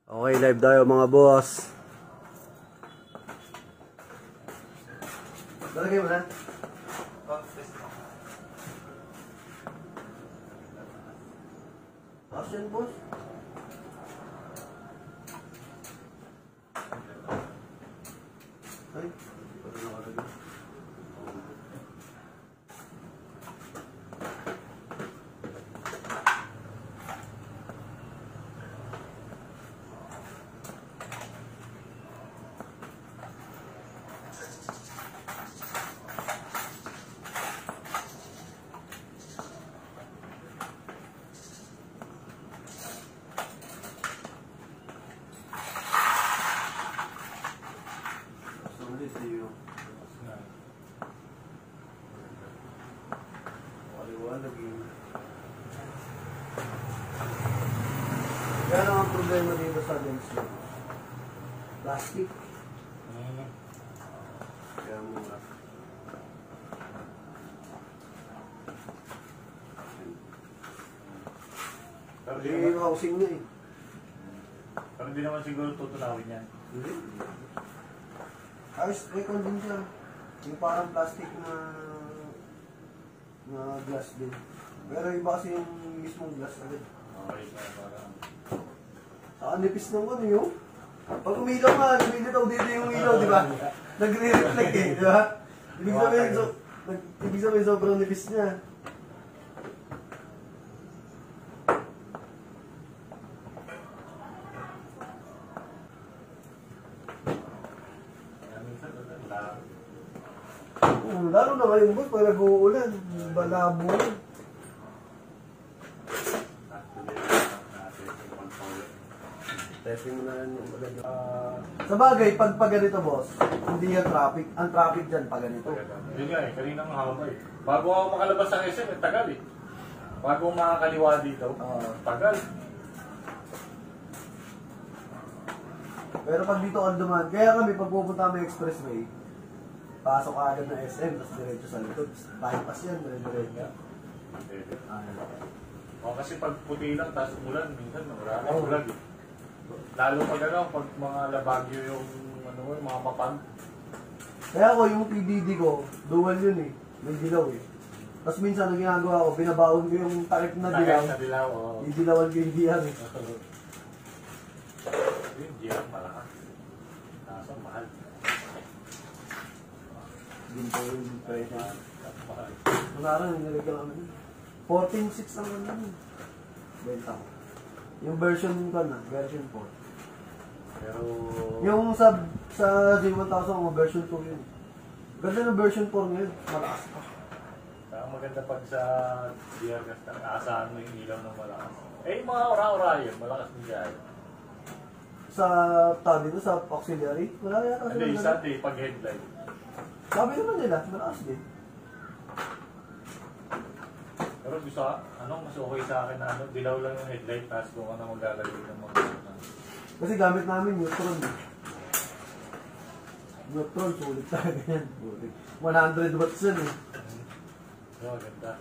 Okay, live tayo mga boss. Talagay mo na. Action, boss. Ay, pati nakalagay. Kaya lang ang problema dito sa lens mo. Plastic. Kaya muna. Hindi yung housing niya eh. Pero hindi naman siguro tutunawin yan. Hindi. Ayos, recon din siya. Yung parang plastic na glass din. Pero iba kasi yung mismong glass agad. Okay, so parang... Ang nipis ng ano yun. Pag umilaw nga, lumilitaw dito yung ilaw, di ba? Nagre-reflect eh, di ba? Ibig sabihin sobrang nipis niya. Lalo na ngayon boss, pag nag-uulan, balabo yun. Testing mo na yan yung maganda. Sa bagay, pag ganito boss, hindi yan traffic. Ang traffic dyan pag ganito. Yun nga eh, kaninang haba eh. Bago ako makalabas ng SM, tagal eh. Bago ako makakaliwa dito, tagal. Pero pag dito on demand, kaya kami pag pupunta kami expressway, pasok ka agad ng SM, tapos diretso sa likod. Bypass yan, diretso. O kasi pag puti lang, tapos umulan, minsan marami ulan eh. Lalo pag pag mga labagyo yung mga mapang. Kaya ako yung PDD ko, dual yun eh. May dilaw eh. Tapos minsan ang ginagawa ko, binabaon ko yung takip na dilaw. Takip na dilaw, oo. Didilawan ko yung DR eh. Yung DR malakas. Kaso mahal. Ginto yung presyo. Mahal. Mangarang nilagyan kami. 14.6 ang ano. Benta ko. Yung version ko na, version 4. Pero... Yung sa J1000 ko, version 2 yun. Ganda ng version 4 ngayon, malakas pa. Saka maganda pag sa DR kasi aasahan mo yung ilaw ng malakas. Eh, yung mga ora-ora yun, malakas din siya. Sa tabi to, sa auxiliary, wala yata sila. Hindi, isa din, pag headlight. Sabi naman nila, malakas din. Pero gusto ka, mas okay sa akin na dilaw lang yung headlight, tapos kung ano maglalagay ng mga Kasi gamit namin neutron. Neutron, sulit talaga yan. 100 watts yan eh. Oo, ganda.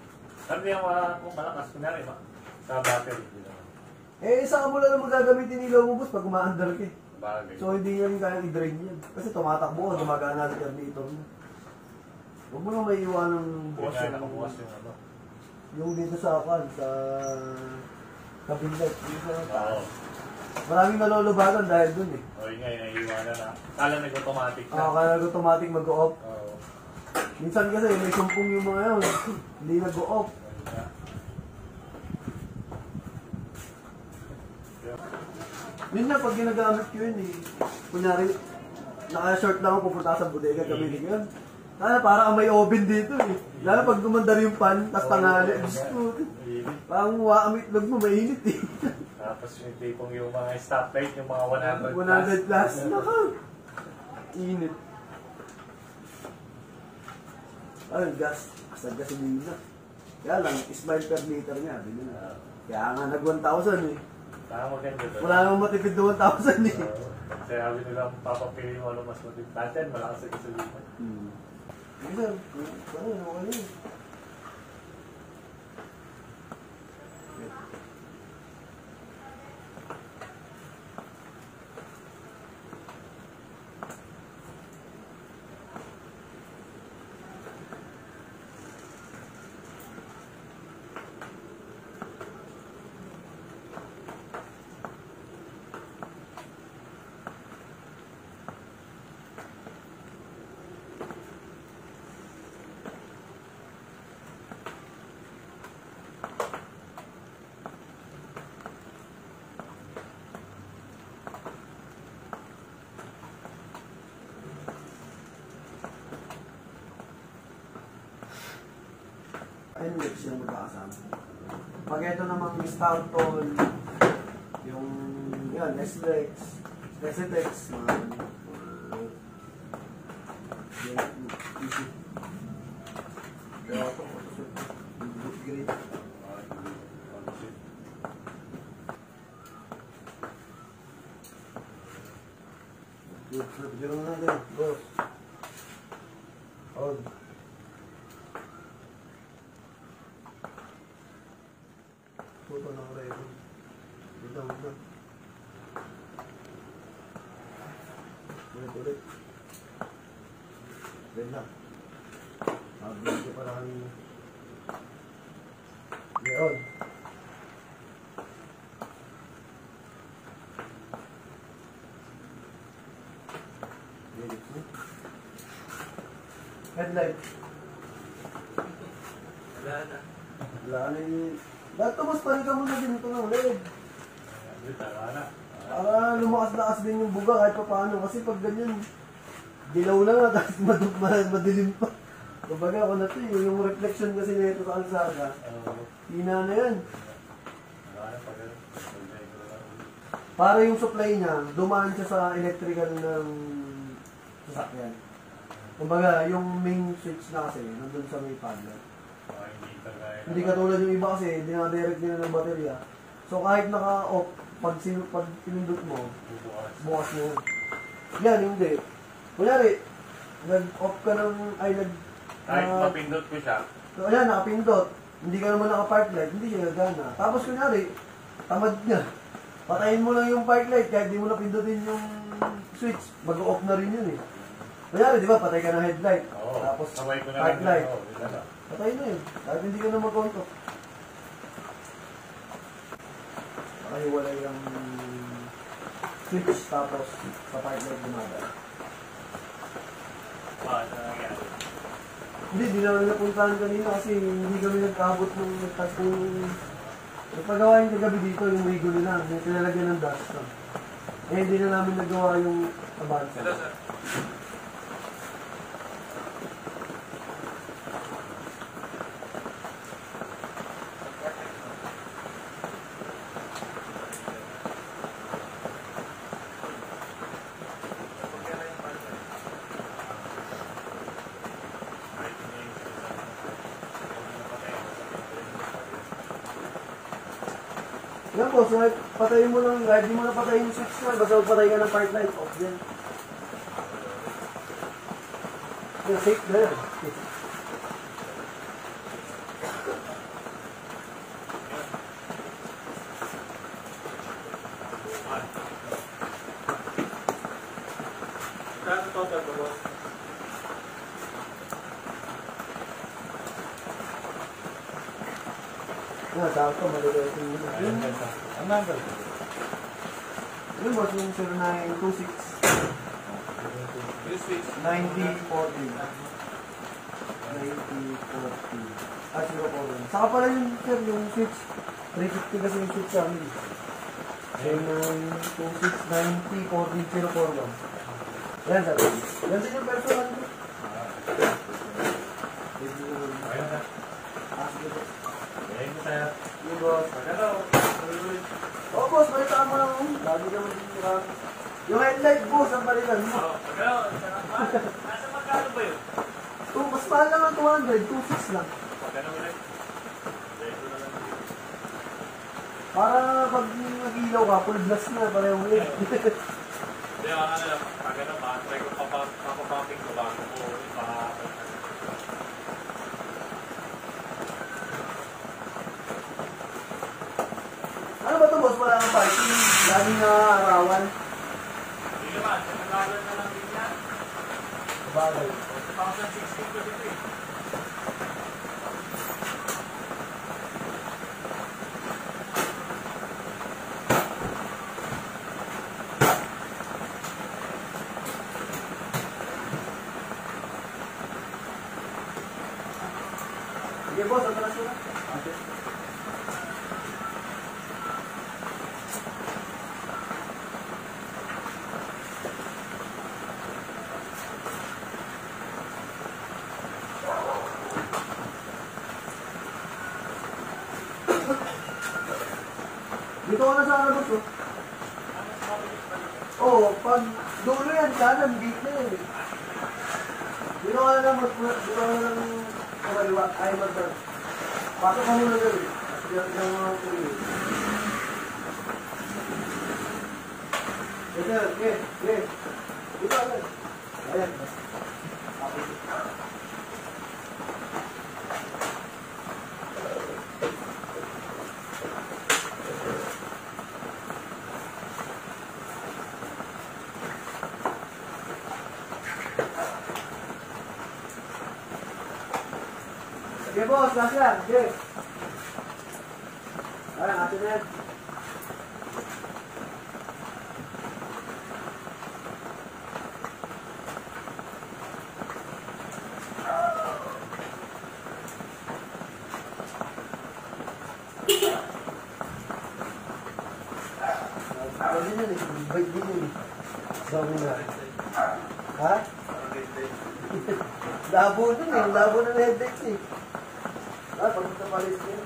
Pero di kung malakas, kunyari sa battery. Eh, saan mo lang na magagamitin ilaw mo boss pag umaandar ka eh. Bagay. So hindi yan kayang i-drain yan. Kasi tumatakbo ka, gumagana sa alternator mo. Huwag mo nang may iwan ng bukas Kaya nakabukas yung yung dito sa akin, sa kabinet. Oo. Maraming nalulubagan dahil dun eh. O yun nga, naiiwanan na. Kala nag-automatic na. Oo, kaya nag-automatic mag-o-off. Oo. Minsan kasi may sumpong yung mga yun, hindi nag-o-off. Yun na, pag ginagamit ko yun eh. Kunyari, naka-short lang ako pupunta sa bodega, gamitin ko yun. Parang may oven dito eh. Lalo pag gumandar yung pan, tas tangali, gusto. Parang itlog mo, mainit eh. Tapos yung tipong yung mga stoplight, yung mga 100 100 plus. plus, naka. Init. Ay, gas. Sa gasolina. Kaya lang, smile per liter nga. Kaya nga nag 1,000 eh. Maganda doon. Wala namang matipid na 1,000 eh. Sabi nila, papapili mo mas matipid. Natin, malakas sa gasolina. Sir, ano yun? NLEX yung magkakasama. Pag ito namang Startol, yung yan, SLEX, SLEX, mga easy. Kaya ito, good grade. Good, na natin, boss. On. Tuto na ko rin. Dito. Ulit. Then na. Mabilis ko parang ngayon. Headlight. Wala na yung... Dato mas palika mo na din ito ng LED. Para lumakas-lakas din yung buga kahit pa paano. Kasi pag ganyan, dilaw na nga, tapos madilim pa. Kumbaga ako na ito yung reflection kasi nito sa kalsada. Hina na yan. Para yung supply niya, dumaan siya sa electrical ng sasakyan. Kumbaga, yung main switch na kasi, nandun sa may padlock. Hindi katulad yung iba kasi, dinadirect nila ng baterya. So kahit naka-off, pag pinindot mo, bukas mo. Yan, hindi. Kunyari, nag-off ka ng, kahit mapindot ko siya. So ayan, nakapindot. Hindi ka naman naka-park light, hindi siya gagana. Tapos kunyari, tamad niya. Patayin mo lang yung park light, kahit di mo napindutin yung switch, mag-off na rin yun eh. Kunyari, di ba, patay ka ng headlight. Oo, tapos sabay ko na park light. Patay na yun. Kahit hindi ka na mag-auto. Nakahiwalay yung switch tapos sa park light gumagana. Paano nangyari? Hindi naman napuntahan kanina kasi hindi kami nagkaabot ng nagpagawa yung kagabi dito, yung rigo nila, yung pinalagyan ng dust. Eh, hindi na namin nagawa yung abansa. Yan po, so patayin mo lang, kahit di mo na patayin yung switch na, basta patay ka ng park light, off yan. Yan, safe na yan. Kano total ko, boss? Yan, sakto, maliliit yung muna. Ang number ko? Yun boss, yung 0926 9040. 9040. Ah, 041. Saka pala yung sir, yung switch. 350 kasi yung switch sa amin. So, 0926 9040 041. Yan, sir. Yan din yung personal ko. Ayun na. Sige po. Ayun ko sa'yo. Yung boss. Pagkano? Oo, boss, balitaan mo lang. Lagi naman din yung yung headlight, boss, ang balitan mo. Pagkano? Nasa magkano ba yun? Mas mahal lang ang 200, 26 lang. Pagkano ulit? Para pag nag-ilaw ka, full blast na, pareho ulit. Hindi, ano na lang. Pagkano ba? Try ko papapumping ko bago ko ipahapon. Ano ba ito, boss? Wala kang parking. Laging na arawan. Hindi naman. Sa nagalan na lang din yan. Bagay. 2016 ko dito eh. Sige, boss. Ang talas na. Okay. ka na sana gusto. Oo, pag dulo yan, kanan, beat na yan. Dito ka na lang kumaliwa, ay mag-turn. Pasok ka muna doon. Diyan mga kulit. Ito, okay. Dito ka lang. Ayan. Sige boss, last yan. Sige. Ayan, atin na yan. Pwede yun eh. Bait din yun eh. Sabi nga. Ha? Labo din eh. Labo na headlights eh. Pagpunta palit niya.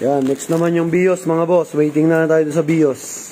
Yan, next naman yung BIOS mga boss. Waiting na tayo sa BIOS.